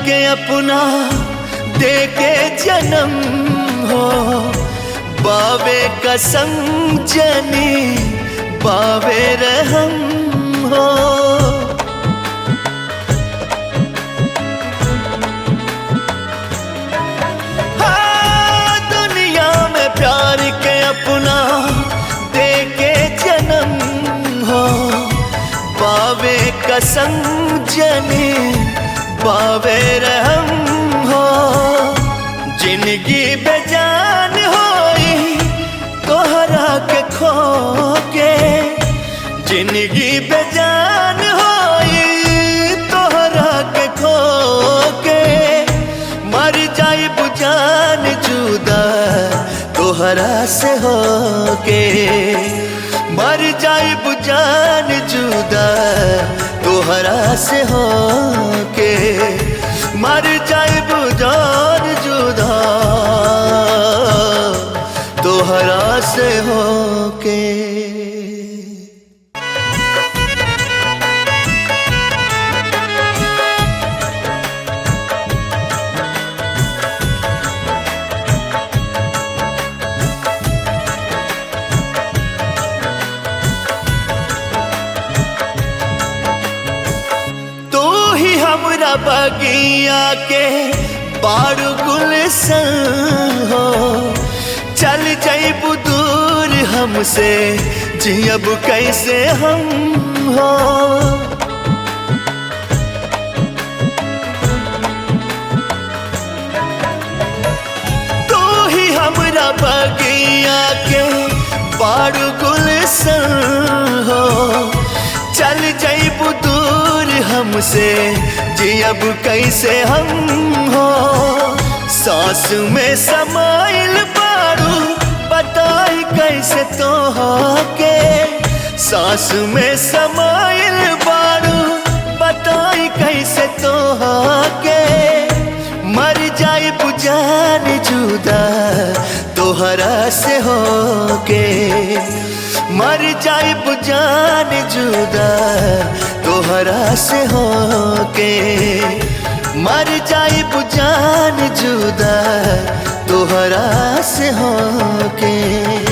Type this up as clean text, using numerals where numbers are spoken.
के अपना दे के जन्म हो, बावे कसम जनी बावे रहम हो। हाँ, दुनिया में प्यार के अपना दे के जन्म हो, बावे कसम जनी बावे रहम हो। जिंदगी बेजान होई तोहरा के खो के, जिंदगी बेजान होई तोहरा के खो के। मर जाए बुजान जुदा तोहरा से हो के, मर जाए बुजान जुदा तोहरा से हो के, मर जाए बुजान जुदा तोहरा से हो के। हमरा बगिया के बारू गुलशन हो, चल जाइबू दूर हमसे जियब कैसे हम हो। तू ही हमरा बगिया के बारू गुलशन हो, चल जाइबू दूर हमसे जियब कैसे हम हो। सांस में समाइल बारू बताई कैसे तो हो के, सांस में समाइल बारू बताई कैसे तो हो के। मर जाए बुजान जुदा तोहरा से हो के, मर जाए बुजान जुदा तोहरा से हो के, मर जाए बुजान जुदा तोहरा से हो के।